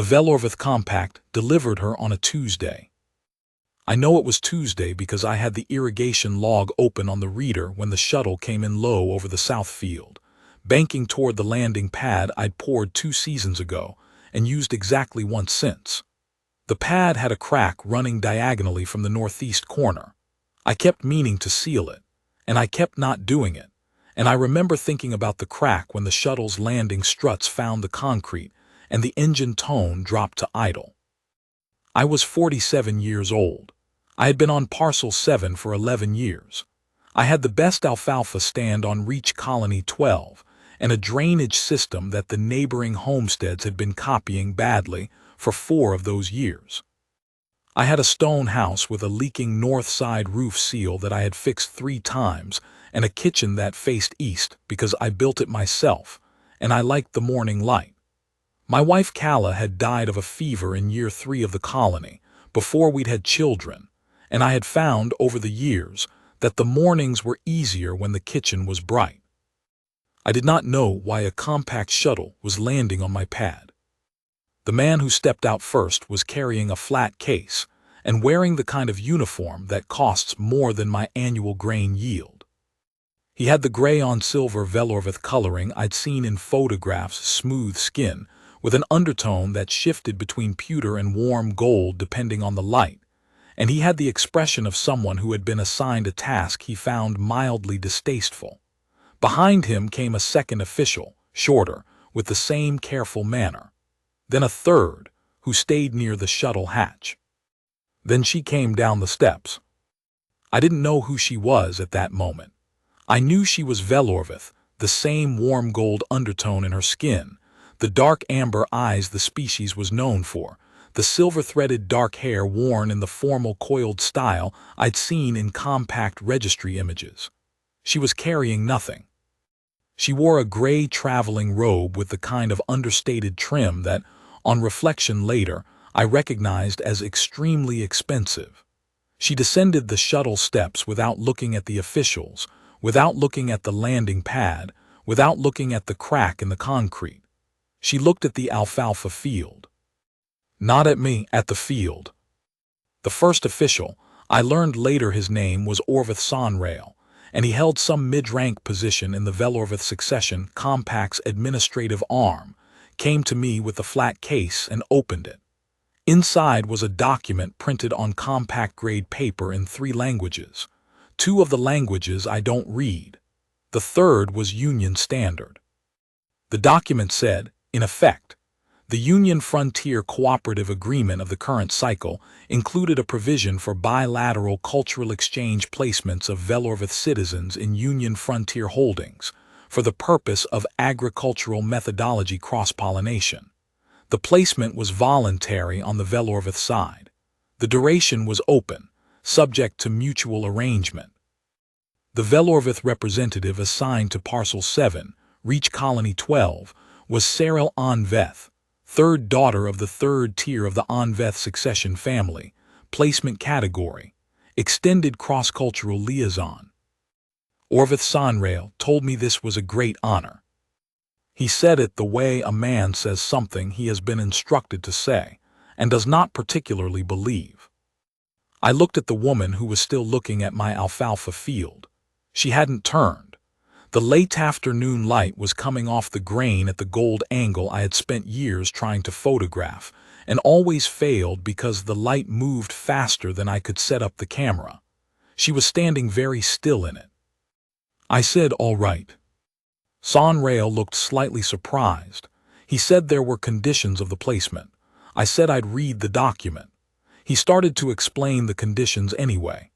The Vel'orveth compact delivered her on a Tuesday. I know it was Tuesday because I had the irrigation log open on the reader when the shuttle came in low over the south field, banking toward the landing pad I'd poured 2 seasons ago and used exactly once since. The pad had a crack running diagonally from the northeast corner. I kept meaning to seal it, and I kept not doing it, and I remember thinking about the crack when the shuttle's landing struts found the concrete and the engine tone dropped to idle. I was 47 years old. I had been on Parcel 7 for 11 years. I had the best alfalfa stand on Reach Colony 12 and a drainage system that the neighboring homesteads had been copying badly for 4 of those years. I had a stone house with a leaking north side roof seal that I had fixed 3 times and a kitchen that faced east because I built it myself, and I liked the morning light. My wife Calla had died of a fever in year 3 of the colony, before we'd had children, and I had found over the years that the mornings were easier when the kitchen was bright. I did not know why a compact shuttle was landing on my pad. The man who stepped out first was carrying a flat case and wearing the kind of uniform that costs more than my annual grain yield. He had the gray-on-silver Vel'orveth coloring I'd seen in photographs, smooth skin, with an undertone that shifted between pewter and warm gold depending on the light, and he had the expression of someone who had been assigned a task he found mildly distasteful. Behind him came a second official, shorter, with the same careful manner. Then a third, who stayed near the shuttle hatch. Then she came down the steps. I didn't know who she was at that moment. I knew she was Vel'orveth, the same warm gold undertone in her skin, the dark amber eyes the species was known for, the silver-threaded dark hair worn in the formal coiled style I'd seen in compact registry images. She was carrying nothing. She wore a gray traveling robe with the kind of understated trim that, on reflection later, I recognized as extremely expensive. She descended the shuttle steps without looking at the officials, without looking at the landing pad, without looking at the crack in the concrete. She looked at the alfalfa field. Not at me, at the field. The first official, I learned later his name was Orveth Sonrail, and he held some mid-rank position in the Vel'orveth succession compact's administrative arm, came to me with the flat case and opened it. Inside was a document printed on compact-grade paper in 3 languages. 2 of the languages I don't read. The third was Union Standard. The document said, in effect, the Union Frontier Cooperative Agreement of the current cycle included a provision for bilateral cultural exchange placements of Vel'orveth citizens in Union Frontier holdings for the purpose of agricultural methodology cross-pollination. The placement was voluntary on the Vel'orveth side. The duration was open, subject to mutual arrangement. The Vel'orveth representative assigned to Parcel 7, Reach Colony 12, was Vel'orveth, 3rd daughter of the 3rd tier of the Onveth succession family, placement category, extended cross-cultural liaison. Orveth Sonrail told me this was a great honor. He said it the way a man says something he has been instructed to say, and does not particularly believe. I looked at the woman who was still looking at my alfalfa field. She hadn't turned. The late afternoon light was coming off the grain at the gold angle I had spent years trying to photograph, and always failed because the light moved faster than I could set up the camera. She was standing very still in it. I said, "All right." Sonrail looked slightly surprised. He said there were conditions of the placement. I said I'd read the document. He started to explain the conditions anyway.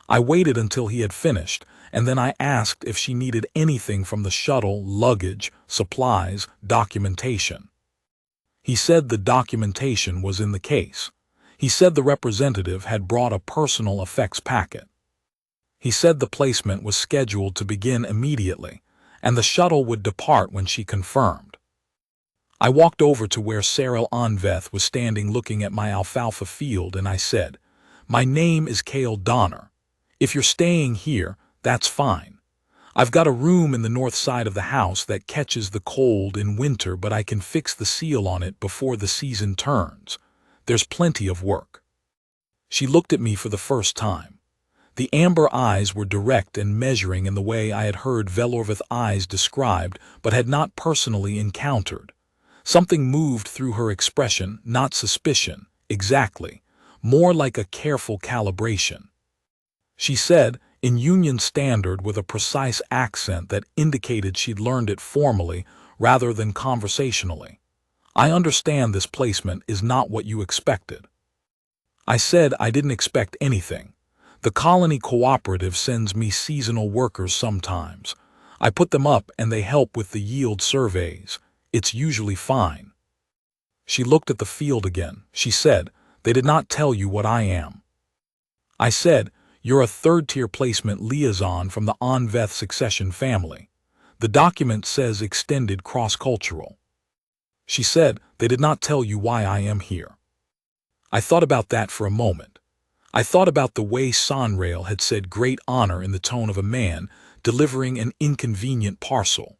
I waited until he had finished, and then I asked if she needed anything from the shuttle, luggage, supplies, documentation. He said the documentation was in the case. He said the representative had brought a personal effects packet. He said the placement was scheduled to begin immediately, and the shuttle would depart when she confirmed. I walked over to where Vel'orveth was standing looking at my alfalfa field, and I said, "My name is Cale Donner. If you're staying here, that's fine. I've got a room in the north side of the house that catches the cold in winter, but I can fix the seal on it before the season turns. There's plenty of work." She looked at me for the first time. The amber eyes were direct and measuring in the way I had heard Vel'orveth eyes described but had not personally encountered. Something moved through her expression, not suspicion, exactly, more like a careful calibration. She said, in Union Standard with a precise accent that indicated she'd learned it formally rather than conversationally, "I understand this placement is not what you expected." I said I didn't expect anything. The colony cooperative sends me seasonal workers sometimes. I put them up and they help with the yield surveys. It's usually fine. She looked at the field again. She said, "They did not tell you what I am." I said, "You're a third-tier placement liaison from the Onveth succession family. The document says extended cross-cultural." She said, "They did not tell you why I am here." I thought about that for a moment. I thought about the way Sonrail had said great honor in the tone of a man delivering an inconvenient parcel.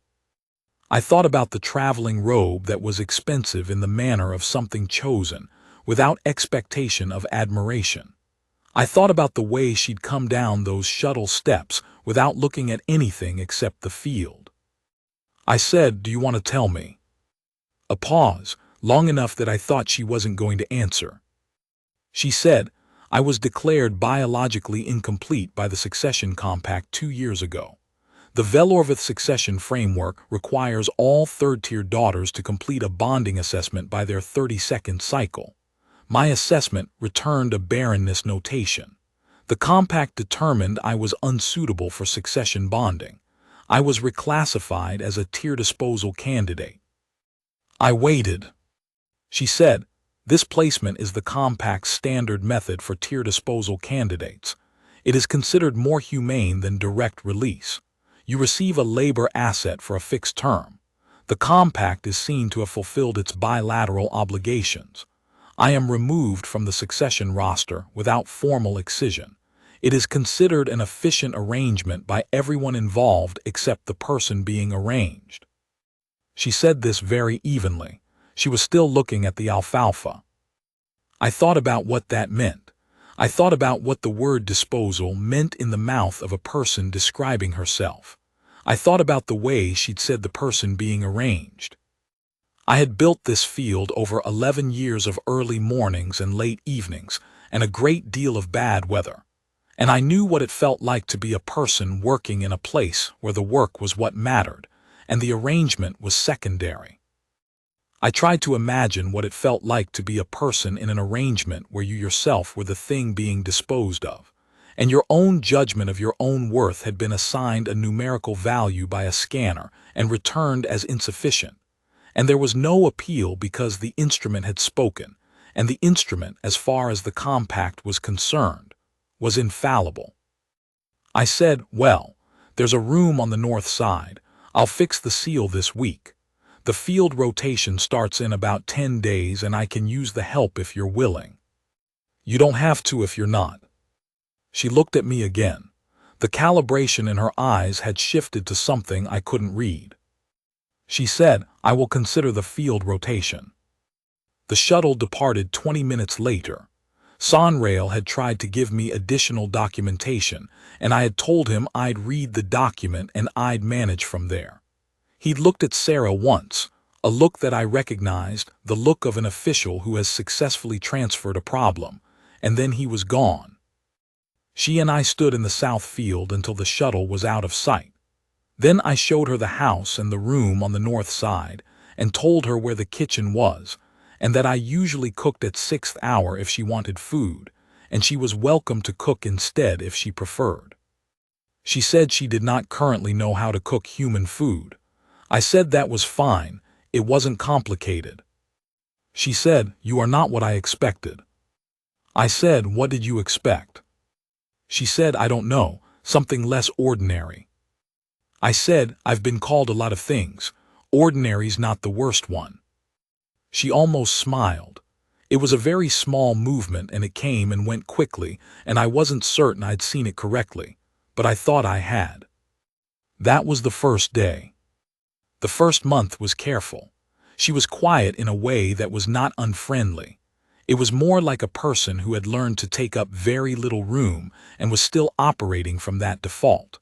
I thought about the traveling robe that was expensive in the manner of something chosen, without expectation of admiration. I thought about the way she'd come down those shuttle steps without looking at anything except the field. I said, "Do you want to tell me?" A pause, long enough that I thought she wasn't going to answer. She said, "I was declared biologically incomplete by the succession compact 2 years ago. The Vel'orveth succession framework requires all third-tier daughters to complete a bonding assessment by their 32nd cycle. My assessment returned a barrenness notation. The compact determined I was unsuitable for succession bonding. I was reclassified as a tier disposal candidate." I waited. She said, "This placement is the compact's standard method for tier disposal candidates. It is considered more humane than direct release. You receive a labor asset for a fixed term. The compact is seen to have fulfilled its bilateral obligations. I am removed from the succession roster without formal excision. It is considered an efficient arrangement by everyone involved except the person being arranged." She said this very evenly. She was still looking at the alfalfa. I thought about what that meant. I thought about what the word disposal meant in the mouth of a person describing herself. I thought about the way she'd said the person being arranged. I had built this field over 11 years of early mornings and late evenings, and a great deal of bad weather. And I knew what it felt like to be a person working in a place where the work was what mattered, and the arrangement was secondary. I tried to imagine what it felt like to be a person in an arrangement where you yourself were the thing being disposed of, and your own judgment of your own worth had been assigned a numerical value by a scanner and returned as insufficient. And there was no appeal because the instrument had spoken, and the instrument, as far as the compact was concerned, was infallible. I said, "Well, there's a room on the north side. I'll fix the seal this week. The field rotation starts in about 10 days and I can use the help if you're willing." "You don't have to if you're not." She looked at me again. The calibration in her eyes had shifted to something I couldn't read. She said, "I will consider the field rotation." The shuttle departed 20 minutes later. Sonrail had tried to give me additional documentation, and I had told him I'd read the document and I'd manage from there. He'd looked at Sarah once, a look that I recognized, the look of an official who has successfully transferred a problem, and then he was gone. She and I stood in the south field until the shuttle was out of sight. Then I showed her the house and the room on the north side, and told her where the kitchen was, and that I usually cooked at 6th hour if she wanted food, and she was welcome to cook instead if she preferred. She said she did not currently know how to cook human food. I said that was fine, it wasn't complicated. She said, "You are not what I expected." I said, "What did you expect?" She said, "I don't know, something less ordinary." I said, "I've been called a lot of things. Ordinary's not the worst one." She almost smiled. It was a very small movement and it came and went quickly, and I wasn't certain I'd seen it correctly, but I thought I had. That was the first day. The first month was careful. She was quiet in a way that was not unfriendly. It was more like a person who had learned to take up very little room and was still operating from that default.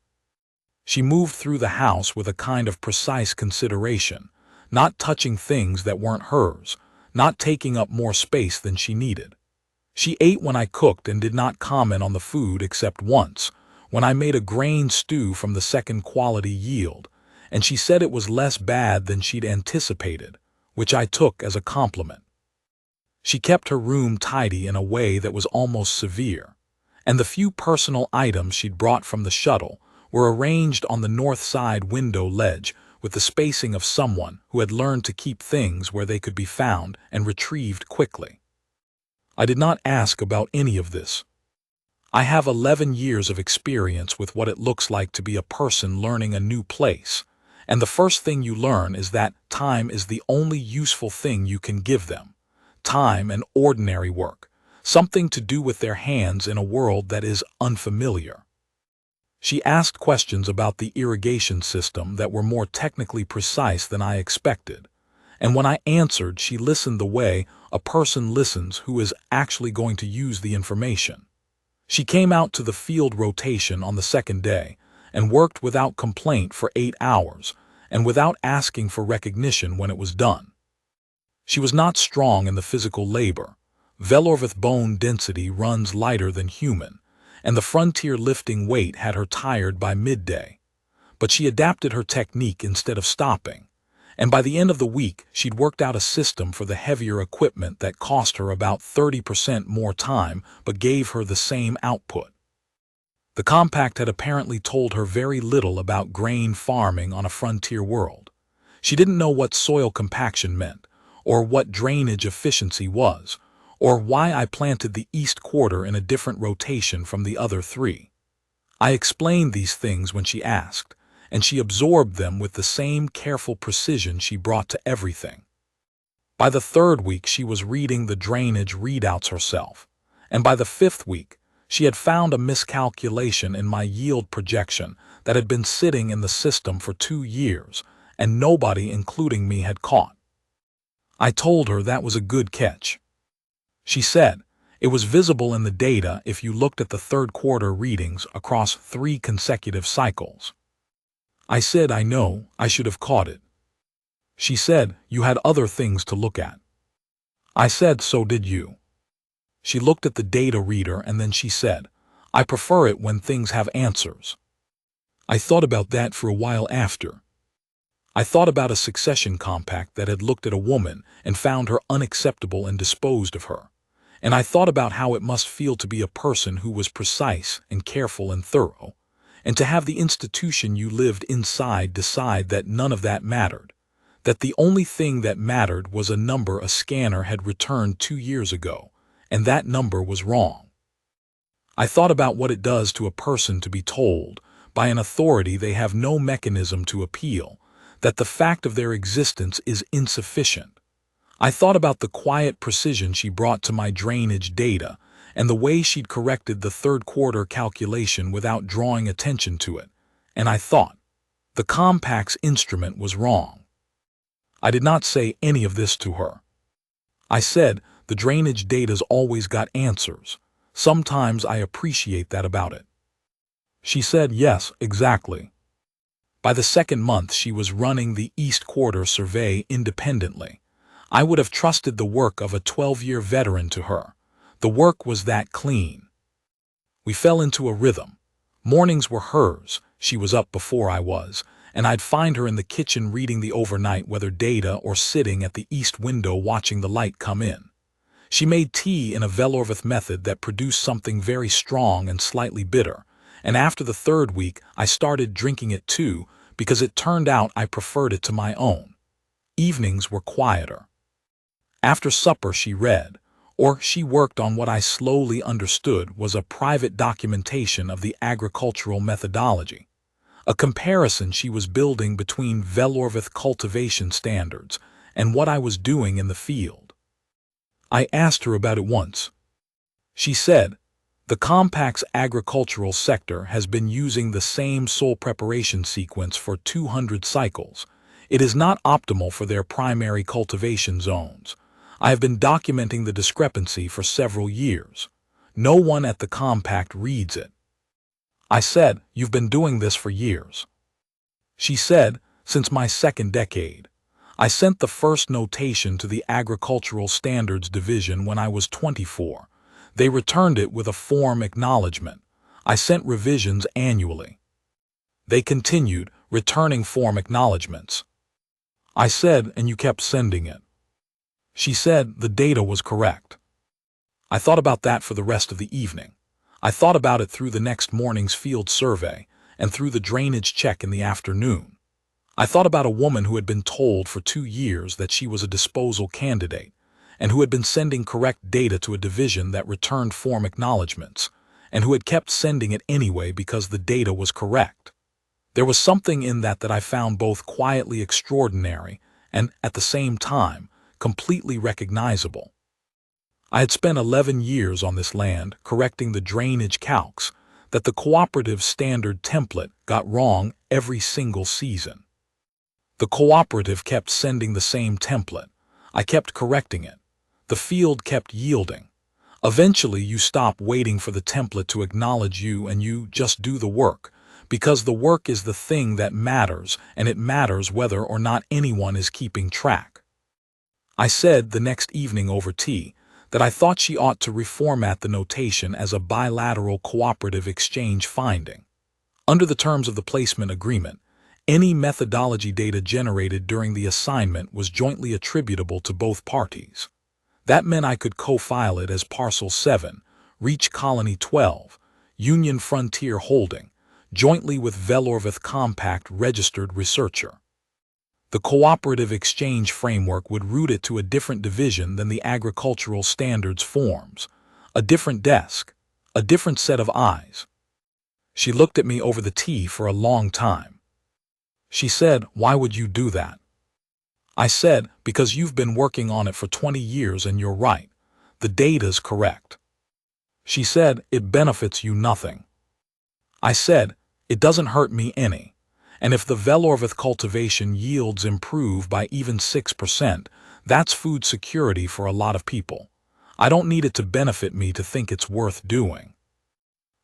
She moved through the house with a kind of precise consideration, not touching things that weren't hers, not taking up more space than she needed. She ate when I cooked and did not comment on the food except once, when I made a grain stew from the second quality yield, and she said it was less bad than she'd anticipated, which I took as a compliment. She kept her room tidy in a way that was almost severe, and the few personal items she'd brought from the shuttle were arranged on the north side window ledge with the spacing of someone who had learned to keep things where they could be found and retrieved quickly. I did not ask about any of this. I have 11 years of experience with what it looks like to be a person learning a new place, and the first thing you learn is that time is the only useful thing you can give them. Time and ordinary work, something to do with their hands in a world that is unfamiliar. She asked questions about the irrigation system that were more technically precise than I expected, and when I answered, she listened the way a person listens who is actually going to use the information. She came out to the field rotation on the second day and worked without complaint for 8 hours and without asking for recognition when it was done. She was not strong in the physical labor. Vel'orveth bone density runs lighter than human, and the frontier lifting weight had her tired by midday. But she adapted her technique instead of stopping, and by the end of the week she'd worked out a system for the heavier equipment that cost her about 30% more time but gave her the same output. The compact had apparently told her very little about grain farming on a frontier world. She didn't know what soil compaction meant, or what drainage efficiency was, or why I planted the east quarter in a different rotation from the other 3. I explained these things when she asked, and she absorbed them with the same careful precision she brought to everything. By the 3rd week she was reading the drainage readouts herself, and by the 5th week she had found a miscalculation in my yield projection that had been sitting in the system for 2 years, and nobody, including me, had caught. I told her that was a good catch. She said, it was visible in the data if you looked at the 3rd quarter readings across 3 consecutive cycles. I said, I know, I should have caught it. She said, you had other things to look at. I said, so did you. She looked at the data reader and then she said, I prefer it when things have answers. I thought about that for a while after. I thought about a succession compact that had looked at a woman and found her unacceptable and disposed of her. And I thought about how it must feel to be a person who was precise and careful and thorough, and to have the institution you lived inside decide that none of that mattered, that the only thing that mattered was a number a scanner had returned 2 years ago, and that number was wrong. I thought about what it does to a person to be told, by an authority they have no mechanism to appeal, that the fact of their existence is insufficient. I thought about the quiet precision she brought to my drainage data and the way she'd corrected the 3rd quarter calculation without drawing attention to it, and I thought, the compact's instrument was wrong. I did not say any of this to her. I said, the drainage data's always got answers. Sometimes I appreciate that about it. She said, yes, exactly. By the 2nd month she was running the East Quarter survey independently. I would have trusted the work of a 12-year veteran to her. The work was that clean. We fell into a rhythm. Mornings were hers, she was up before I was, and I'd find her in the kitchen reading the overnight weather data or sitting at the east window watching the light come in. She made tea in a Vel'orveth method that produced something very strong and slightly bitter, and after the 3rd week I started drinking it too, because it turned out I preferred it to my own. Evenings were quieter. After supper she read, or she worked on what I slowly understood was a private documentation of the agricultural methodology, a comparison she was building between Vel'orveth cultivation standards and what I was doing in the field. I asked her about it once. She said, The compact's agricultural sector has been using the same soil preparation sequence for 200 cycles. It is not optimal for their primary cultivation zones. I have been documenting the discrepancy for several years. No one at the compact reads it. I said, "You've been doing this for years." She said, "Since my second decade." I sent the first notation to the Agricultural Standards Division when I was 24. They returned it with a form acknowledgement. I sent revisions annually. They continued, returning form acknowledgements. I said, "And you kept sending it." She said the data was correct. I thought about that for the rest of the evening. I thought about it through the next morning's field survey and through the drainage check in the afternoon. I thought about a woman who had been told for 2 years that she was a disposal candidate and who had been sending correct data to a division that returned form acknowledgements and who had kept sending it anyway because the data was correct. There was something in that I found both quietly extraordinary and, at the same time, completely recognizable. I had spent 11 years on this land correcting the drainage calcs that the cooperative standard template got wrong every single season. The cooperative kept sending the same template. I kept correcting it. The field kept yielding. Eventually, you stop waiting for the template to acknowledge you and you just do the work, because the work is the thing that matters, and it matters whether or not anyone is keeping track. I said the next evening over tea that I thought she ought to reformat the notation as a bilateral cooperative exchange finding. Under the terms of the placement agreement, any methodology data generated during the assignment was jointly attributable to both parties. That meant I could co-file it as Parcel 7, Reach Colony 12, Union Frontier Holding, jointly with Vel'orveth Compact registered researcher. The cooperative exchange framework would route it to a different division than the agricultural standards forms, a different desk, a different set of eyes. She looked at me over the tea for a long time. She said, "Why would you do that?" I said, "Because you've been working on it for 20 years and you're right. The data's correct." She said, "It benefits you nothing." I said, "It doesn't hurt me any. And if the Vel'orveth cultivation yields improve by even 6%, that's food security for a lot of people. I don't need it to benefit me to think it's worth doing."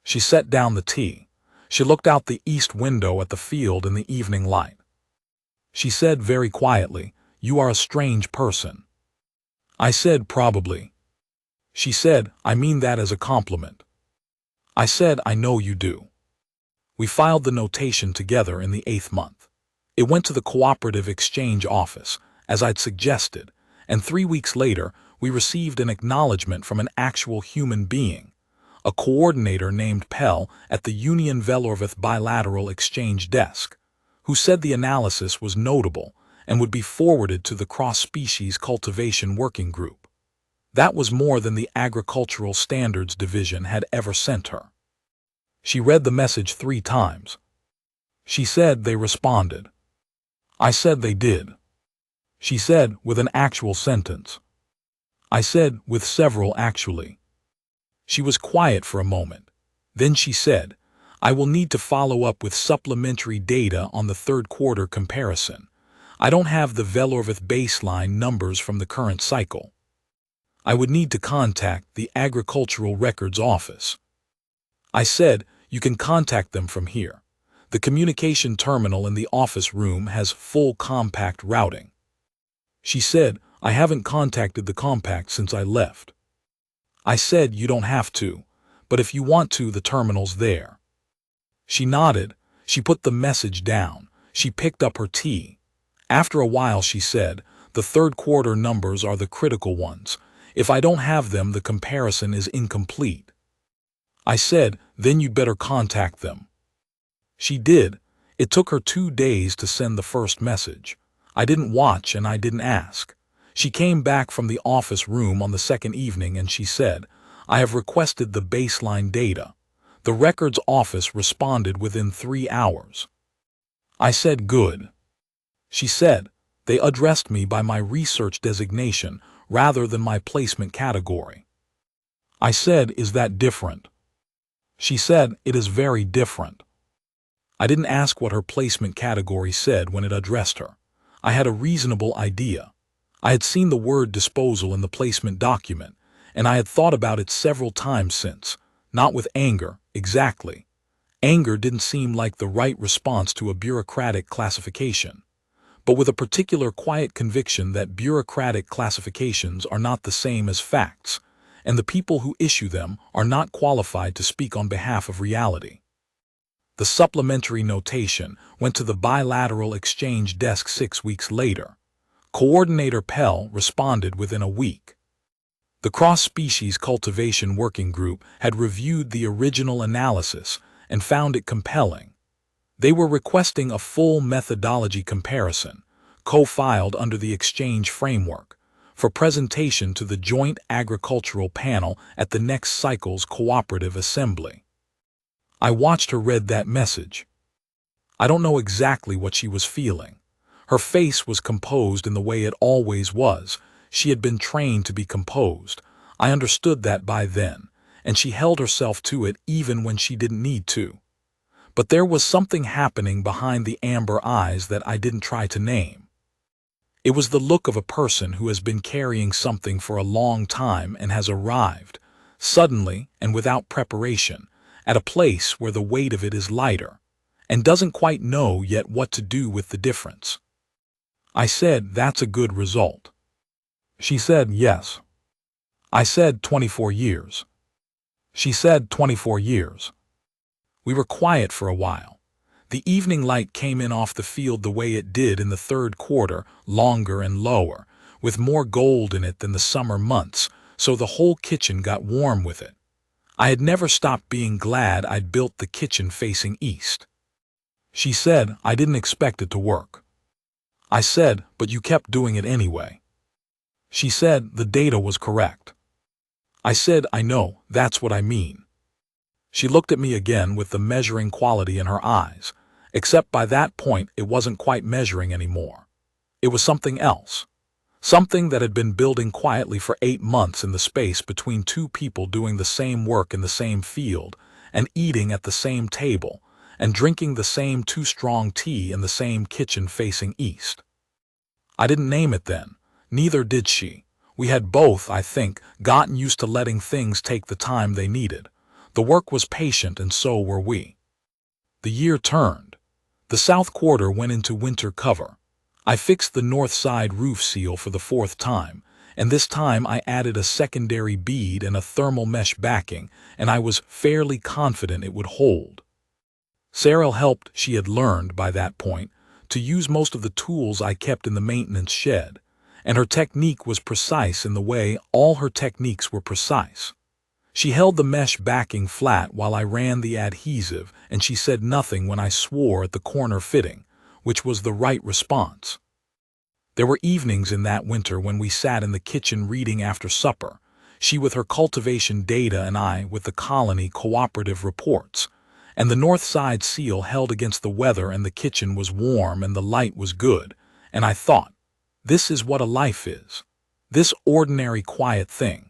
She set down the tea. She looked out the east window at the field in the evening light. She said very quietly, "You are a strange person." I said, "Probably." She said, "I mean that as a compliment." I said, "I know you do." We filed the notation together in the 8th month. It went to the cooperative exchange office, as I'd suggested, and 3 weeks later we received an acknowledgement from an actual human being, a coordinator named Pell at the Union Vel'orveth Bilateral Exchange Desk, who said the analysis was notable and would be forwarded to the Cross-Species Cultivation Working Group. That was more than the Agricultural Standards Division had ever sent her. She read the message 3 times. She said they responded. I said they did. She said, "With an actual sentence." I said, "With several actually." She was quiet for a moment. Then she said, "I will need to follow up with supplementary data on the 3rd quarter comparison. I don't have the Vel'orveth baseline numbers from the current cycle. I would need to contact the Agricultural Records Office." I said, "You can contact them from here. The communication terminal in the office room has full compact routing." She said, "I haven't contacted the compact since I left." I said, "You don't have to, but if you want to, the terminal's there." She nodded. She put the message down. She picked up her tea. After a while she said, "The 3rd quarter numbers are the critical ones. If I don't have them, the comparison is incomplete." I said, "Then you'd better contact them." She did. It took her 2 days to send the first message. I didn't watch and I didn't ask. She came back from the office room on the 2nd evening and she said, "I have requested the baseline data." The records office responded within 3 hours. I said, "Good." She said, "They addressed me by my research designation rather than my placement category." I said, "Is that different?" She said, "It is very different." I didn't ask what her placement category said when it addressed her. I had a reasonable idea. I had seen the word disposal in the placement document, and I had thought about it several times since, not with anger, exactly. Anger didn't seem like the right response to a bureaucratic classification, but with a particular quiet conviction that bureaucratic classifications are not the same as facts, and the people who issue them are not qualified to speak on behalf of reality. The supplementary notation went to the bilateral exchange desk 6 weeks later. Coordinator Pell responded within a week. The cross-species cultivation working group had reviewed the original analysis and found it compelling. They were requesting a full methodology comparison, co-filed under the exchange framework, for presentation to the Joint Agricultural Panel at the next cycle's Cooperative Assembly. I watched her read that message. I don't know exactly what she was feeling. Her face was composed in the way it always was. She had been trained to be composed. I understood that by then, and she held herself to it even when she didn't need to. But there was something happening behind the amber eyes that I didn't try to name. It was the look of a person who has been carrying something for a long time and has arrived, suddenly and without preparation, at a place where the weight of it is lighter, and doesn't quite know yet what to do with the difference. I said, "That's a good result." She said, "Yes." I said, 24 years. She said, 24 years. We were quiet for a while. The evening light came in off the field the way it did in the third quarter, longer and lower, with more gold in it than the summer months, so the whole kitchen got warm with it. I had never stopped being glad I'd built the kitchen facing east. She said, "I didn't expect it to work." I said, "But you kept doing it anyway." She said, "The data was correct." I said, "I know, that's what I mean." She looked at me again with the measuring quality in her eyes, except by that point it wasn't quite measuring anymore. It was something else. Something that had been building quietly for 8 months in the space between two people doing the same work in the same field, and eating at the same table, and drinking the same too-strong tea in the same kitchen facing east. I didn't name it then, neither did she. We had both, I think, gotten used to letting things take the time they needed. The work was patient, and so were we. The year turned. The south quarter went into winter cover. I fixed the north side roof seal for the 4th time, and this time I added a secondary bead and a thermal mesh backing, and I was fairly confident it would hold. Sarah helped. She had learned, by that point, to use most of the tools I kept in the maintenance shed, and her technique was precise in the way all her techniques were precise. She held the mesh backing flat while I ran the adhesive, and she said nothing when I swore at the corner fitting, which was the right response. There were evenings in that winter when we sat in the kitchen reading after supper, she with her cultivation data and I with the colony cooperative reports, and the north side seal held against the weather, and the kitchen was warm and the light was good, and I thought, this is what a life is. This ordinary quiet thing.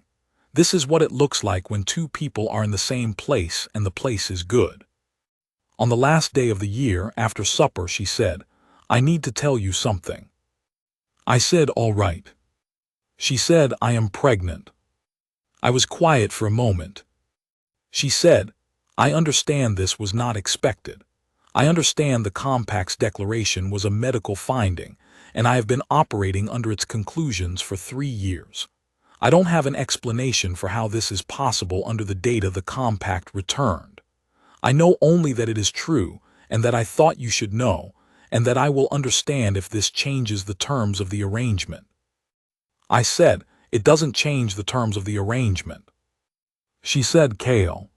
This is what it looks like when two people are in the same place and the place is good. On the last day of the year, after supper, she said, "I need to tell you something." I said, "All right." She said, "I am pregnant." I was quiet for a moment. She said, "I understand this was not expected. I understand the Compact's declaration was a medical finding, and I have been operating under its conclusions for 3 years. I don't have an explanation for how this is possible under the data the Compact returned. I know only that it is true, and that I thought you should know, and that I will understand if this changes the terms of the arrangement." I said, "It doesn't change the terms of the arrangement." She said, "Kale."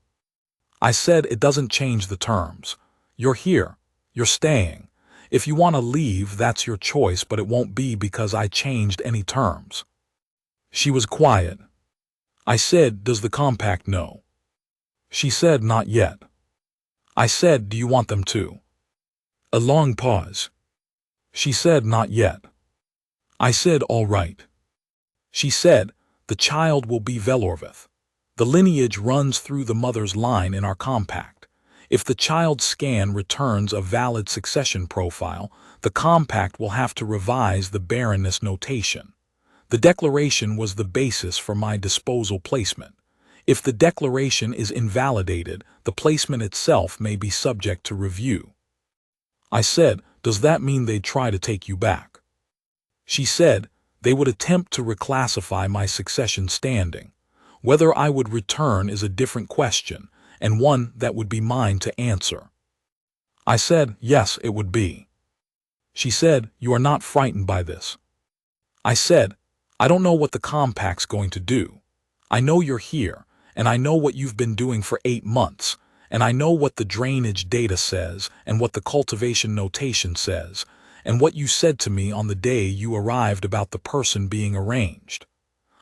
I said, "It doesn't change the terms. You're here. You're staying. If you want to leave, that's your choice, but it won't be because I changed any terms." She was quiet. I said, "Does the Compact know?" She said, "Not yet." I said, "Do you want them to?" A long pause. She said, "Not yet." I said, "All right." She said, "The child will be Vel'orveth." The lineage runs through the mother's line in our compact. If the child's scan returns a valid succession profile, the compact will have to revise the barrenness notation. The declaration was the basis for my disposal placement. If the declaration is invalidated, the placement itself may be subject to review. I said, "Does that mean they'd try to take you back?" She said, "They would attempt to reclassify my succession standing. Whether I would return is a different question, and one that would be mine to answer." I said, "Yes, it would be." She said, "You are not frightened by this?" I said, "I don't know what the compact's going to do. I know you're here, and I know what you've been doing for 8 months, and I know what the drainage data says and what the cultivation notation says, and what you said to me on the day you arrived about the person being arranged.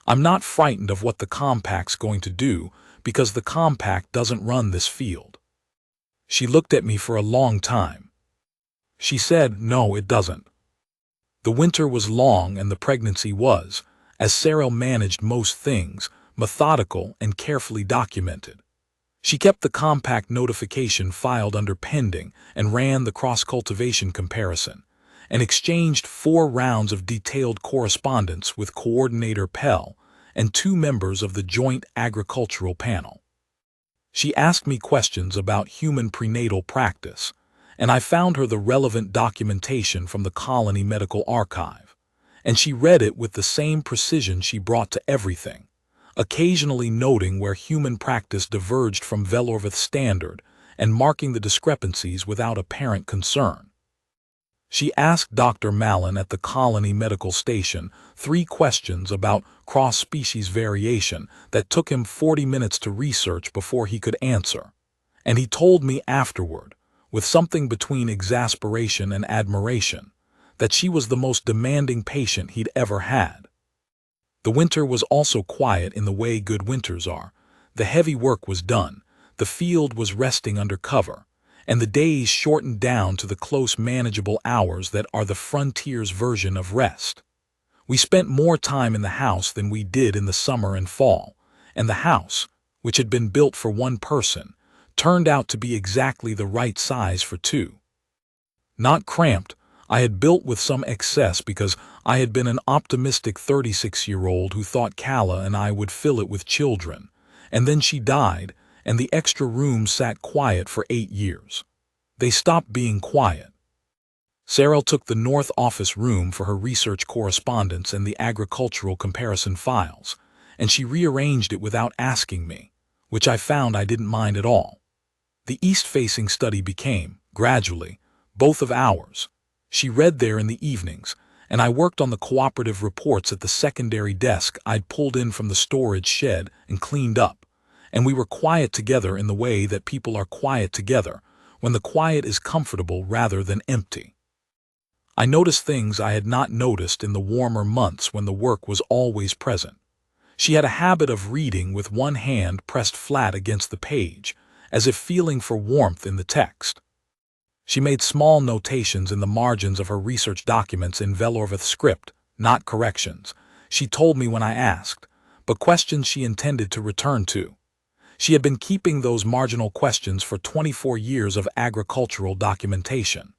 I'm not frightened of what the compact's going to do because the compact doesn't run this field." She looked at me for a long time. She said, "No, it doesn't." The winter was long and the pregnancy was, as Sarah managed most things, methodical and carefully documented. She kept the compact notification filed under pending and ran the cross-cultivation comparison, and exchanged 4 rounds of detailed correspondence with Coordinator Pell and 2 members of the Joint Agricultural Panel. She asked me questions about human prenatal practice, and I found her the relevant documentation from the Colony Medical Archive, and she read it with the same precision she brought to everything, occasionally noting where human practice diverged from Vel'orveth standard and marking the discrepancies without apparent concern. She asked Dr. Mallon at the Colony Medical Station 3 questions about cross-species variation that took him 40 minutes to research before he could answer, and he told me afterward, with something between exasperation and admiration, that she was the most demanding patient he'd ever had. The winter was also quiet in the way good winters are. The heavy work was done, the field was resting under cover, and the days shortened down to the close manageable hours that are the frontier's version of rest. We spent more time in the house than we did in the summer and fall, and the house, which had been built for 1 person, turned out to be exactly the right size for 2. Not cramped, I had built with some excess because I had been an optimistic 36-year-old who thought Calla and I would fill it with children, and then she died, and the extra rooms sat quiet for 8 years. They stopped being quiet. Sarah took the North Office room for her research correspondence and the agricultural comparison files, and she rearranged it without asking me, which I found I didn't mind at all. The east-facing study became, gradually, both of ours. She read there in the evenings, and I worked on the cooperative reports at the secondary desk I'd pulled in from the storage shed and cleaned up, and we were quiet together in the way that people are quiet together, when the quiet is comfortable rather than empty. I noticed things I had not noticed in the warmer months when the work was always present. She had a habit of reading with one hand pressed flat against the page, as if feeling for warmth in the text. She made small notations in the margins of her research documents in Vel'orveth script, not corrections, she told me when I asked, but questions she intended to return to. She had been keeping those marginal questions for 24 years of agricultural documentation.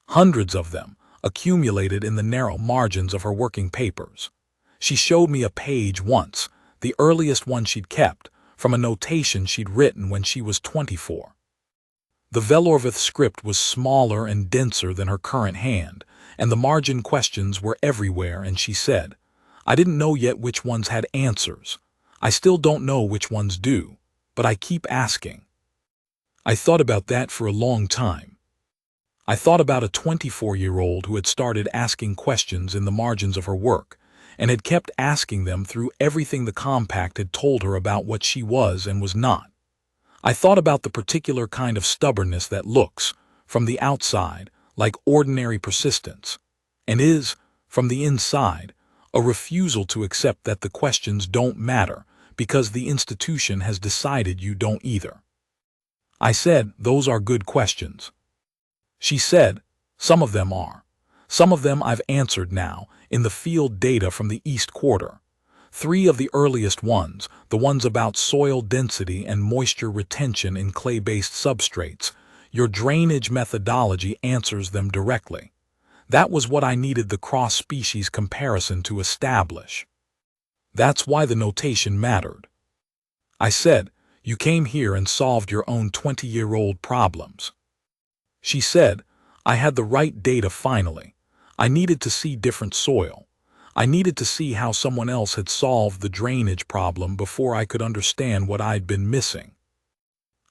Hundreds of them, accumulated in the narrow margins of her working papers. She showed me a page once, the earliest one she'd kept, from a notation she'd written when she was 24. The Vel'orveth script was smaller and denser than her current hand, and the margin questions were everywhere, and she said, "I didn't know yet which ones had answers. I still don't know which ones do, but I keep asking." I thought about that for a long time. I thought about a 24-year-old who had started asking questions in the margins of her work, and had kept asking them through everything the compact had told her about what she was and was not. I thought about the particular kind of stubbornness that looks, from the outside, like ordinary persistence, and is, from the inside, a refusal to accept that the questions don't matter because the institution has decided you don't either. I said, "Those are good questions." She said, "Some of them are. Some of them I've answered now, in the field data from the East Quarter. 3 of the earliest ones, the ones about soil density and moisture retention in clay-based substrates. Your drainage methodology answers them directly. That was what I needed the cross-species comparison to establish. That's why the notation mattered. I said, you came here and solved your own 20-year-old problems. She said, I had the right data finally. I needed to see different soil. I needed to see how someone else had solved the drainage problem before I could understand what I'd been missing.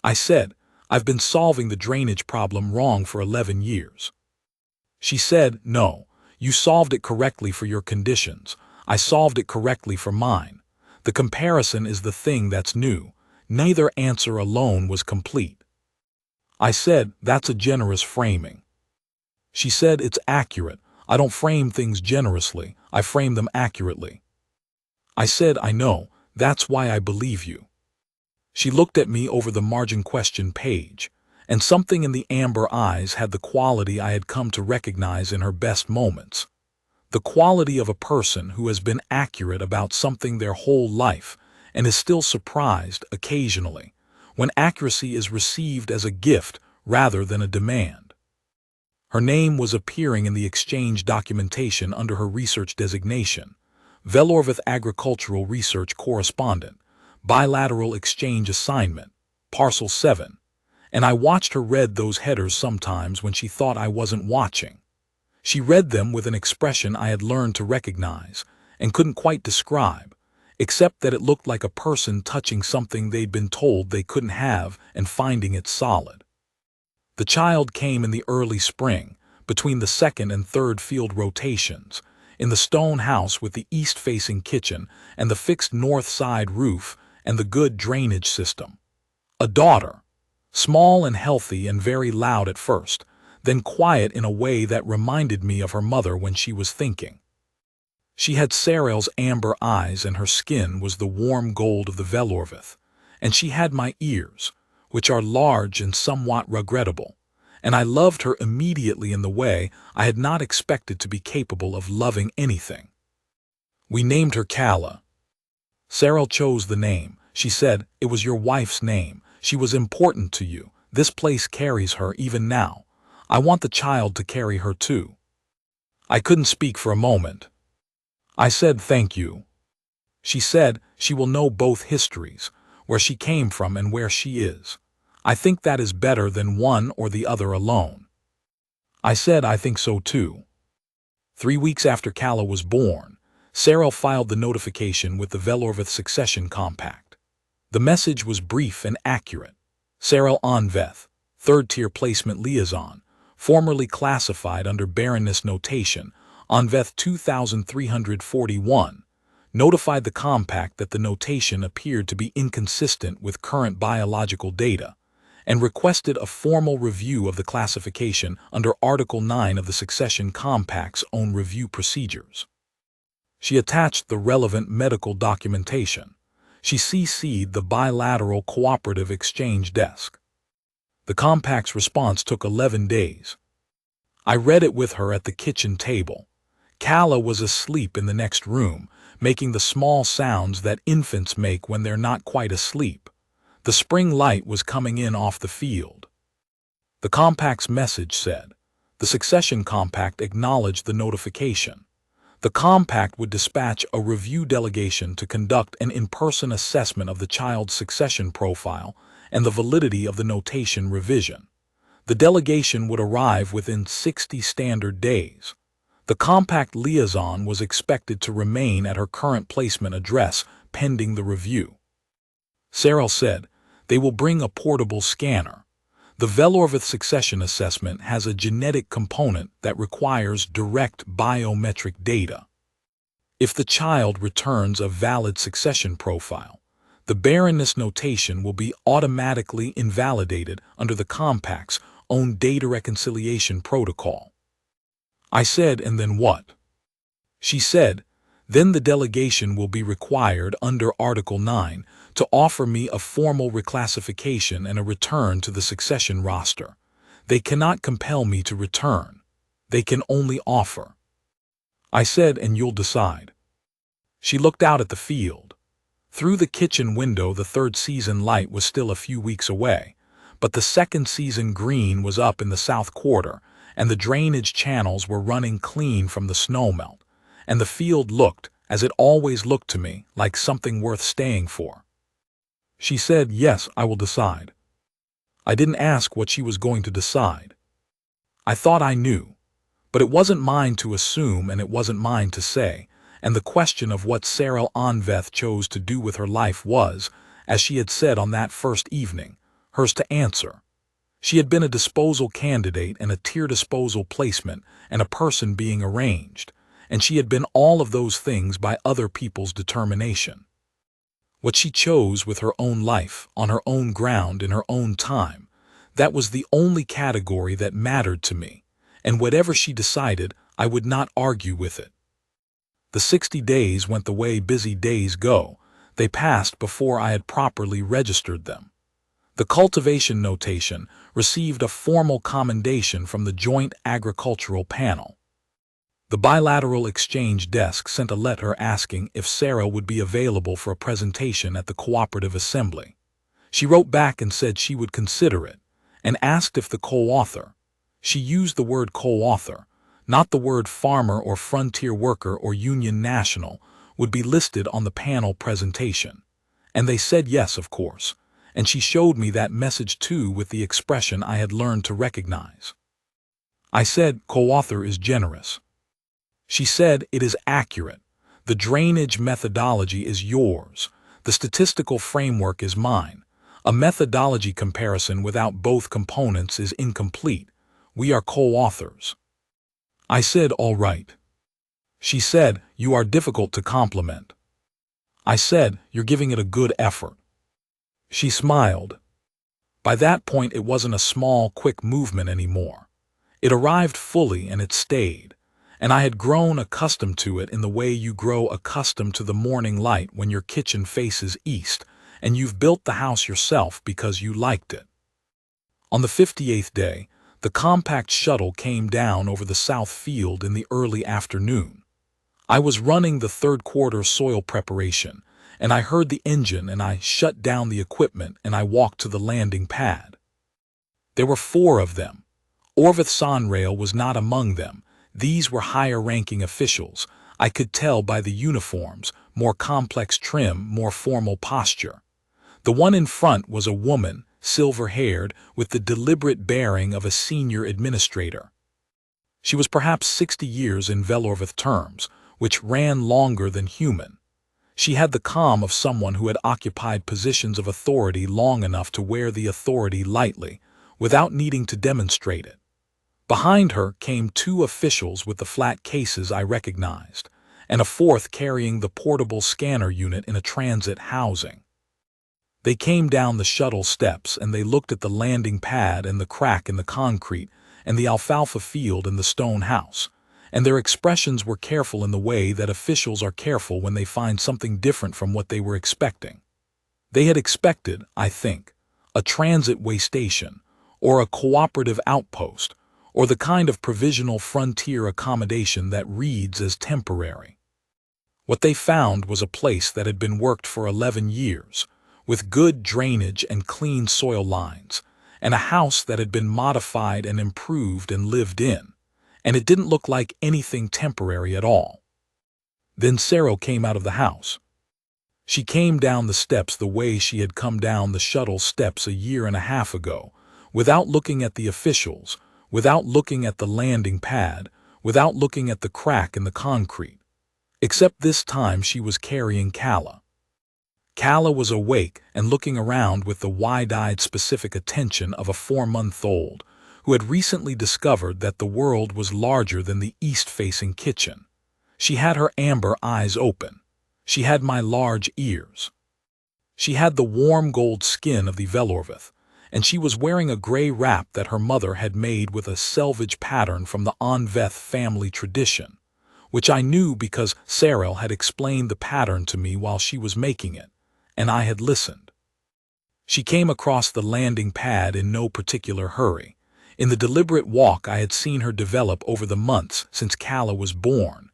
I said, I've been solving the drainage problem wrong for 11 years. She said, no, you solved it correctly for your conditions. I solved it correctly for mine. The comparison is the thing that's new. Neither answer alone was complete. I said, that's a generous framing. She said, it's accurate. I don't frame things generously, I frame them accurately. I said, I know, that's why I believe you. She looked at me over the margin question page, and something in the amber eyes had the quality I had come to recognize in her best moments. The quality of a person who has been accurate about something their whole life and is still surprised, occasionally, when accuracy is received as a gift rather than a demand. Her name was appearing in the exchange documentation under her research designation, Vel'orveth Agricultural Research Correspondent, Bilateral Exchange Assignment, Parcel 7, and I watched her read those headers sometimes when she thought I wasn't watching. She read them with an expression I had learned to recognize and couldn't quite describe, except that it looked like a person touching something they'd been told they couldn't have and finding it solid. The child came in the early spring, between the second and third field rotations, in the stone house with the east-facing kitchen and the fixed north side roof and the good drainage system. A daughter, small and healthy and very loud at first, then quiet in a way that reminded me of her mother when she was thinking. She had Sarel's amber eyes and her skin was the warm gold of the Vel'orveth, and she had my ears, which are large and somewhat regrettable, and I loved her immediately in the way I had not expected to be capable of loving anything. We named her Calla. Sarel chose the name. She said, it was your wife's name. She was important to you. This place carries her even now. I want the child to carry her too. I couldn't speak for a moment. I said, thank you. She said, she will know both histories, where she came from and where she is. I think that is better than one or the other alone. I said, I think so too. 3 weeks after Calla was born, Sarel filed the notification with the Vel'orveth Succession Compact. The message was brief and accurate. HFY-Infinity, third-tier placement liaison, formerly classified under Barrenness notation, Infinity 2341, notified the compact that the notation appeared to be inconsistent with current biological data, and requested a formal review of the classification under Article 9 of the Succession Compact's own review procedures. She attached the relevant medical documentation. She CC'd the Bilateral Cooperative Exchange Desk. The compact's response took 11 days. I read it with her at the kitchen table. Calla was asleep in the next room, making the small sounds that infants make when they're not quite asleep. The spring light was coming in off the field. The compact's message said, the Succession Compact acknowledged the notification. The compact would dispatch a review delegation to conduct an in-person assessment of the child's succession profile and the validity of the notation revision. The delegation would arrive within 60 standard days. The compact liaison was expected to remain at her current placement address pending the review. Sarel said, they will bring a portable scanner. The Vel'orveth succession assessment has a genetic component that requires direct biometric data. If the child returns a valid succession profile, the barrenness notation will be automatically invalidated under the compact's own data reconciliation protocol. I said, and then what? She said, then the delegation will be required under Article 9 to offer me a formal reclassification and a return to the succession roster. They cannot compel me to return. They can only offer. I said, and you'll decide. She looked out at the field. Through the kitchen window, the third season light was still a few weeks away, but the second season green was up in the south quarter, and the drainage channels were running clean from the snowmelt, and the field looked, as it always looked to me, like something worth staying for. She said, "Yes, I will decide." I didn't ask what she was going to decide. I thought I knew, but it wasn't mine to assume and it wasn't mine to say, and the question of what Vel'orveth chose to do with her life was, as she had said on that first evening, hers to answer. She had been a disposal candidate and a tier disposal placement and a person being arranged, and she had been all of those things by other people's determination. What she chose with her own life, on her own ground, in her own time, that was the only category that mattered to me, and whatever she decided, I would not argue with it. The 60 days went the way busy days go. They passed before I had properly registered them. The cultivation notation received a formal commendation from the Joint Agricultural Panel. The bilateral exchange desk sent a letter asking if Sarah would be available for a presentation at the Cooperative Assembly. She wrote back and said she would consider it, and asked if the co-author, she used the word co-author, not the word farmer or frontier worker or union national, would be listed on the panel presentation. And they said yes, of course, and she showed me that message too with the expression I had learned to recognize. I said, "Co-author is generous." She said, "It is accurate. The drainage methodology is yours. The statistical framework is mine. A methodology comparison without both components is incomplete. We are co-authors." I said, "All right." She said, "You are difficult to compliment." I said, "You're giving it a good effort." She smiled. By that point it wasn't a small, quick movement anymore. It arrived fully and it stayed. And I had grown accustomed to it in the way you grow accustomed to the morning light when your kitchen faces east, and you've built the house yourself because you liked it. On the 58th day, the compact shuttle came down over the south field in the early afternoon. I was running the third quarter soil preparation, and I heard the engine and I shut down the equipment and I walked to the landing pad. There were 4 of them. Vel'orveth Sonrail was not among them. These were higher-ranking officials. I could tell by the uniforms, more complex trim, more formal posture. The one in front was a woman, silver-haired, with the deliberate bearing of a senior administrator. She was perhaps 60 years in Vel'orveth terms, which ran longer than human. She had the calm of someone who had occupied positions of authority long enough to wear the authority lightly, without needing to demonstrate it. Behind her came 2 officials with the flat cases I recognized, and a 4th carrying the portable scanner unit in a transit housing. They came down the shuttle steps and they looked at the landing pad and the crack in the concrete and the alfalfa field and the stone house, and their expressions were careful in the way that officials are careful when they find something different from what they were expecting. They had expected, I think, a transit way station, or a cooperative outpost, or the kind of provisional frontier accommodation that reads as temporary. What they found was a place that had been worked for 11 years, with good drainage and clean soil lines, and a house that had been modified and improved and lived in, and it didn't look like anything temporary at all. Then Sarah came out of the house. She came down the steps the way she had come down the shuttle steps a year and a half ago, without looking at the officials, without looking at the landing pad, without looking at the crack in the concrete. Except this time she was carrying Calla. Calla was awake and looking around with the wide-eyed specific attention of a 4-month-old who had recently discovered that the world was larger than the east-facing kitchen. She had her amber eyes open. She had my large ears. She had the warm gold skin of the Vel'orveth, and she was wearing a gray wrap that her mother had made with a selvage pattern from the Onveth family tradition, which I knew because Sarah had explained the pattern to me while she was making it, and I had listened. She came across the landing pad in no particular hurry. In the deliberate walk I had seen her develop over the months since Calla was born,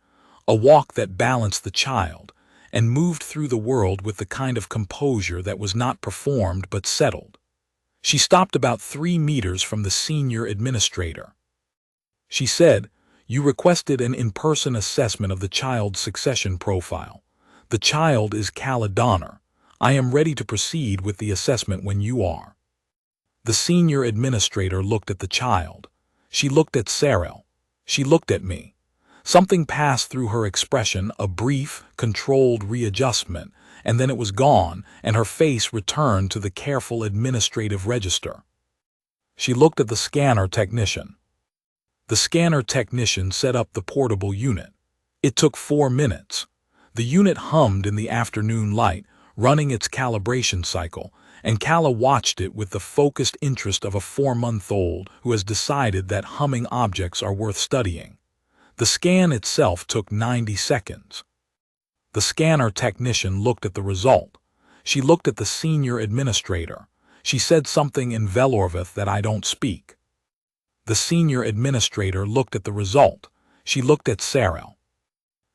a walk that balanced the child, and moved through the world with the kind of composure that was not performed but settled. She stopped about 3 meters from the senior administrator. She said, "You requested an in-person assessment of the child's succession profile. The child is Caledonner. I am ready to proceed with the assessment when you are." The senior administrator looked at the child. She looked at Sarah. She looked at me. Something passed through her expression, a brief, controlled readjustment, and then it was gone, and her face returned to the careful administrative register. She looked at the scanner technician. The scanner technician set up the portable unit. It took 4 minutes. The unit hummed in the afternoon light, running its calibration cycle, and Calla watched it with the focused interest of a 4-month-old who has decided that humming objects are worth studying. The scan itself took 90 seconds. The scanner technician looked at the result. She looked at the senior administrator. She said something in Vel'orveth that I don't speak. The senior administrator looked at the result. She looked at Sarah.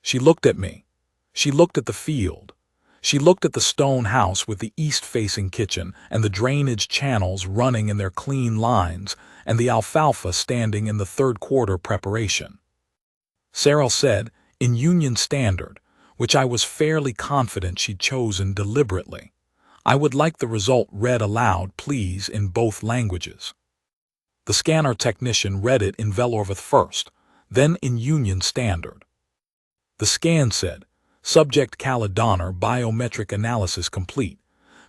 She looked at me. She looked at the field. She looked at the stone house with the east-facing kitchen and the drainage channels running in their clean lines and the alfalfa standing in the third quarter preparation. Sarah said, in Union Standard, which I was fairly confident she'd chosen deliberately, "I would like the result read aloud, please, in both languages." The scanner technician read it in Vel'orveth first, then in Union Standard. The scan said, "Subject Caledonner biometric analysis complete.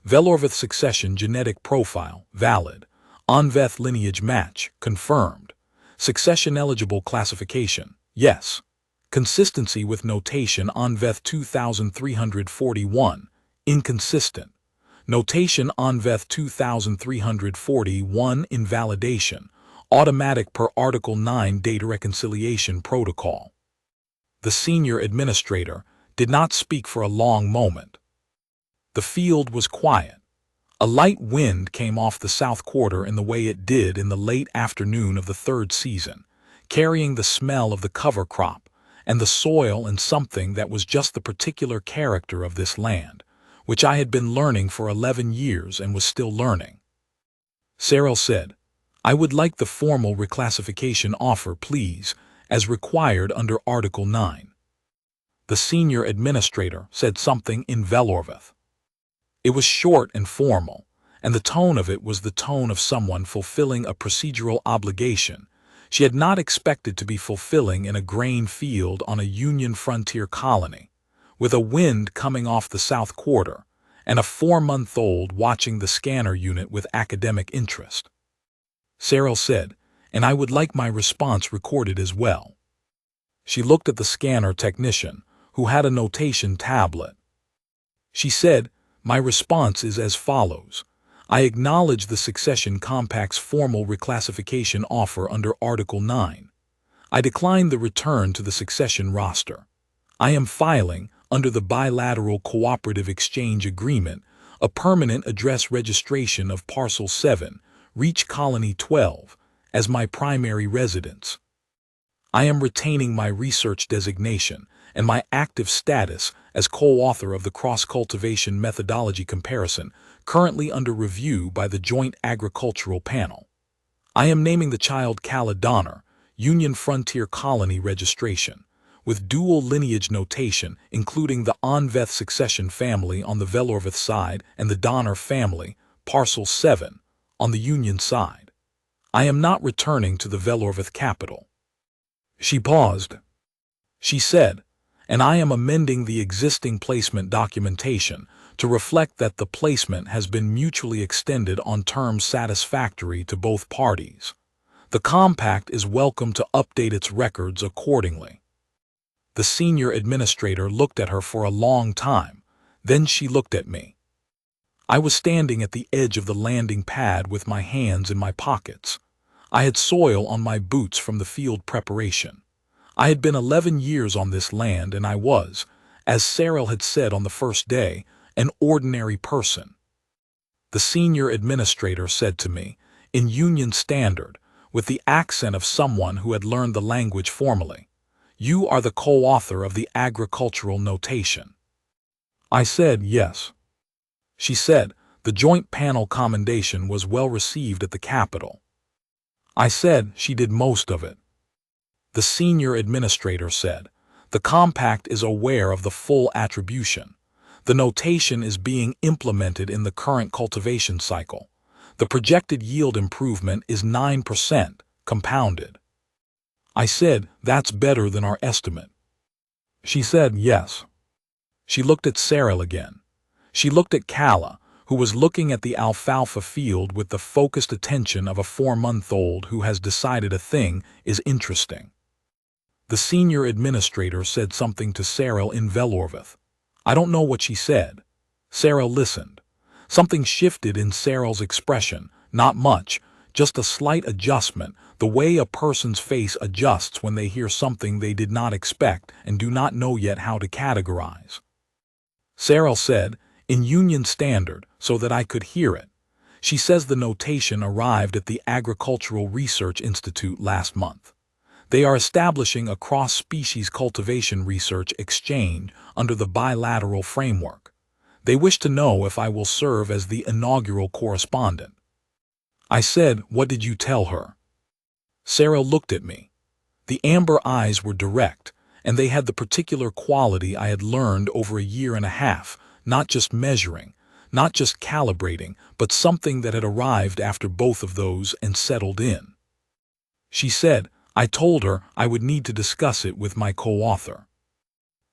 Vel'orveth succession genetic profile valid. Onveth lineage match confirmed. Succession eligible classification yes. Consistency with notation Onveth 2341 inconsistent. Notation Onveth 2341 invalidation. Automatic per Article 9 data reconciliation protocol." The senior administrator did not speak for a long moment. The field was quiet. A light wind came off the south quarter in the way it did in the late afternoon of the 3rd season, carrying the smell of the cover crop and the soil and something that was just the particular character of this land, which I had been learning for 11 years and was still learning. Sarah said, "I would like the formal reclassification offer, please, as required under Article 9. The senior administrator said something in Vel'orveth. It was short and formal, and the tone of it was the tone of someone fulfilling a procedural obligation she had not expected to be fulfilling in a grain field on a Union frontier colony, with a wind coming off the south quarter, and a 4-month-old watching the scanner unit with academic interest. Sarah said, "And I would like my response recorded as well." She looked at the scanner technician, who had a notation tablet. She said, "My response is as follows. I acknowledge the Succession Compact's formal reclassification offer under Article 9. I decline the return to the succession roster. I am filing, under the Bilateral Cooperative Exchange Agreement, a permanent address registration of Parcel 7, Reach Colony 12, as my primary residence. I am retaining my research designation and my active status as co-author of the cross-cultivation methodology comparison currently under review by the Joint Agricultural Panel. I am naming the child Caledonner, Union Frontier Colony registration, with dual lineage notation including the Onveth succession family on the Vel'orveth side and the Donner family, Parcel 7, on the Union side. I am not returning to the Vel'orveth capital." She paused. She said, "And I am amending the existing placement documentation to reflect that the placement has been mutually extended on terms satisfactory to both parties. The compact is welcome to update its records accordingly." The senior administrator looked at her for a long time, then she looked at me. I was standing at the edge of the landing pad with my hands in my pockets. I had soil on my boots from the field preparation. I had been 11 years on this land and I was, as Sarah had said on the first day, an ordinary person. The senior administrator said to me, in Union Standard, with the accent of someone who had learned the language formally, "You are the co-author of the agricultural notation." I said, yes. She said, the joint panel commendation was well received at the Capitol. I said, she did most of it. The senior administrator said, the compact is aware of the full attribution. The notation is being implemented in the current cultivation cycle. The projected yield improvement is 9%, compounded. I said, that's better than our estimate. She said, yes. She looked at Cyril again. She looked at Calla, who was looking at the alfalfa field with the focused attention of a 4-month-old who has decided a thing is interesting. The senior administrator said something to Cyril in Vel'orveth. I don't know what she said. Cyril listened. Something shifted in Cyril's expression, not much, just a slight adjustment, the way a person's face adjusts when they hear something they did not expect and do not know yet how to categorize. Cyril said, in Union Standard, so that I could hear it. She says the notation arrived at the Agricultural Research Institute last month. They are establishing a cross-species cultivation research exchange under the bilateral framework. They wish to know if I will serve as the inaugural correspondent. I said, what did you tell her? Cyril looked at me. The amber eyes were direct, and they had the particular quality I had learned over a year and a half, not just measuring, not just calibrating, but something that had arrived after both of those and settled in. She said, I told her I would need to discuss it with my co-author.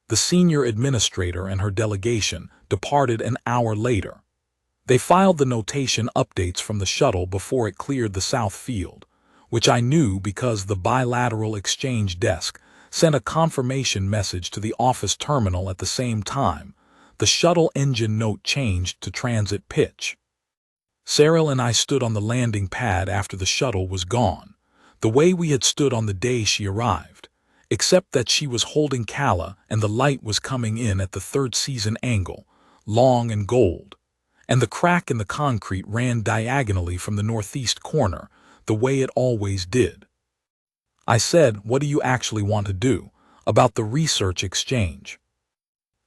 The senior administrator and her delegation departed an hour later. They filed the notation updates from the shuttle before it cleared the south field, which I knew because the bilateral exchange desk sent a confirmation message to the office terminal at the same time. The shuttle engine note changed to transit pitch. Cyril and I stood on the landing pad after the shuttle was gone, the way we had stood on the day she arrived, except that she was holding Calla and the light was coming in at the third season angle, long and gold, and the crack in the concrete ran diagonally from the northeast corner, the way it always did. I said, what do you actually want to do about the research exchange?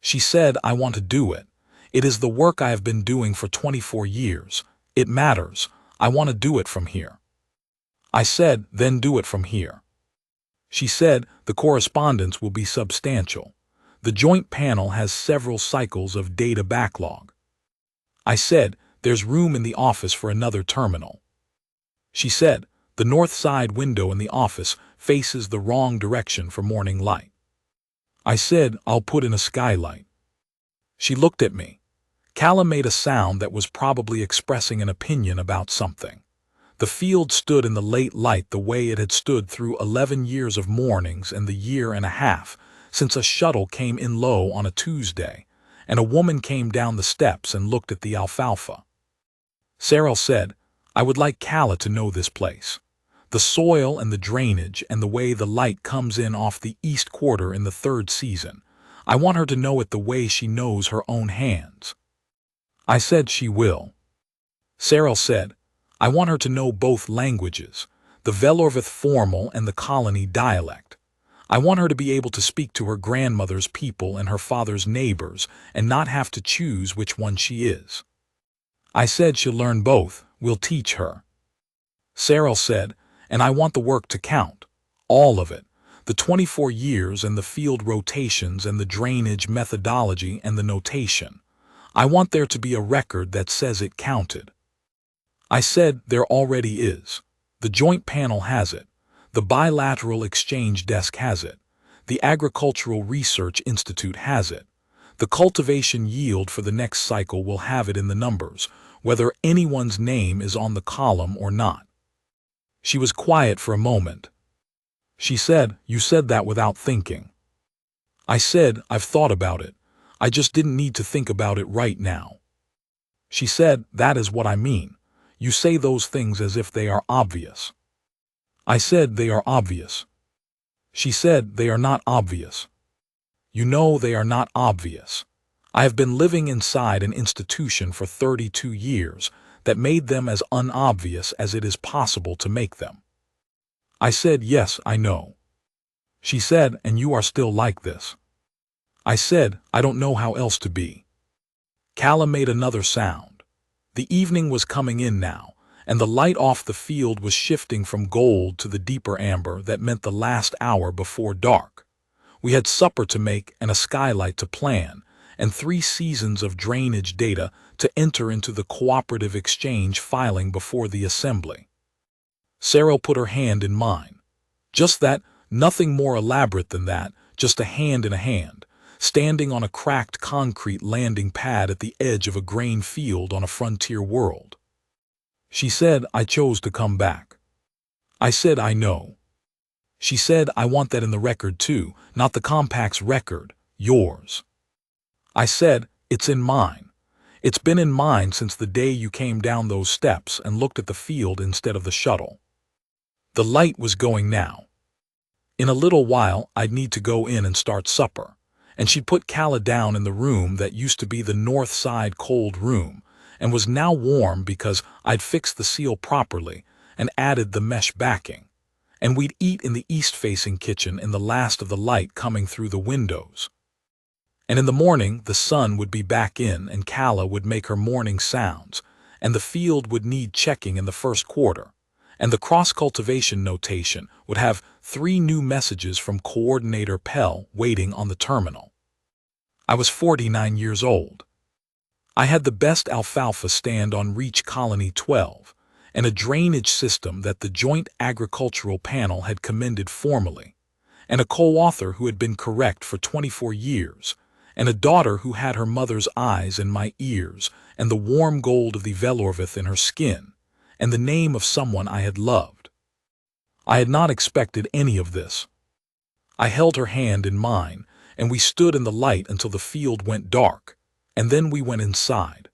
She said, I want to do it. It is the work I have been doing for 24 years. It matters. I want to do it from here. I said, then do it from here. She said, the correspondence will be substantial. The joint panel has several cycles of data backlog. I said, there's room in the office for another terminal. She said, the north side window in the office faces the wrong direction for morning light. I said, I'll put in a skylight. She looked at me. Calla made a sound that was probably expressing an opinion about something. The field stood in the late light the way it had stood through 11 years of mornings and the year and a half since a shuttle came in low on a Tuesday, and a woman came down the steps and looked at the alfalfa. Cyril said, I would like Calla to know this place. The soil and the drainage and the way the light comes in off the east quarter in the third season. I want her to know it the way she knows her own hands. I said she will. Cyril said, I want her to know both languages, the Vel'orveth formal and the colony dialect. I want her to be able to speak to her grandmother's people and her father's neighbors and not have to choose which one she is. I said she'll learn both, we'll teach her. Cyril said, and I want the work to count, all of it, the 24 years and the field rotations and the drainage methodology and the notation. I want there to be a record that says it counted. I said there already is. The joint panel has it. The bilateral exchange desk has it. The Agricultural Research Institute has it. The cultivation yield for the next cycle will have it in the numbers, whether anyone's name is on the column or not. She was quiet for a moment. She said, you said that without thinking. I said, I've thought about it. I just didn't need to think about it right now. She said, that is what I mean. You say those things as if they are obvious. I said they are obvious. She said they are not obvious. You know they are not obvious. I have been living inside an institution for 32 years that made them as unobvious as it is possible to make them. I said, yes, I know. She said, and you are still like this. I said, I don't know how else to be. Calla made another sound. The evening was coming in now, and the light off the field was shifting from gold to the deeper amber that meant the last hour before dark. We had supper to make and a skylight to plan, and 3 seasons of drainage data to enter into the cooperative exchange filing before the assembly. Sarah put her hand in mine. Just that, nothing more elaborate than that, just a hand in a hand, standing on a cracked concrete landing pad at the edge of a grain field on a frontier world. She said I chose to come back. I said I know. She said I want that in the record too, not the compact's record, yours. I said it's in mine. It's been in mine since the day you came down those steps and looked at the field instead of the shuttle. The light was going now. In a little while I'd need to go in and start supper, and she'd put Calla down in the room that used to be the north side cold room and was now warm because I'd fixed the seal properly and added the mesh backing, and we'd eat in the east-facing kitchen in the last of the light coming through the windows. And in the morning the sun would be back in and Calla would make her morning sounds, and the field would need checking in the first quarter, and the cross-cultivation notation would have 3 new messages from Coordinator Pell waiting on the terminal. I was 49 years old. I had the best alfalfa stand on Reach Colony 12, and a drainage system that the Joint Agricultural Panel had commended formally, and a co-author who had been correct for 24 years, and a daughter who had her mother's eyes in my ears, and the warm gold of the Vel'orveth in her skin, and the name of someone I had loved. I had not expected any of this. I held her hand in mine, and we stood in the light until the field went dark, and then we went inside.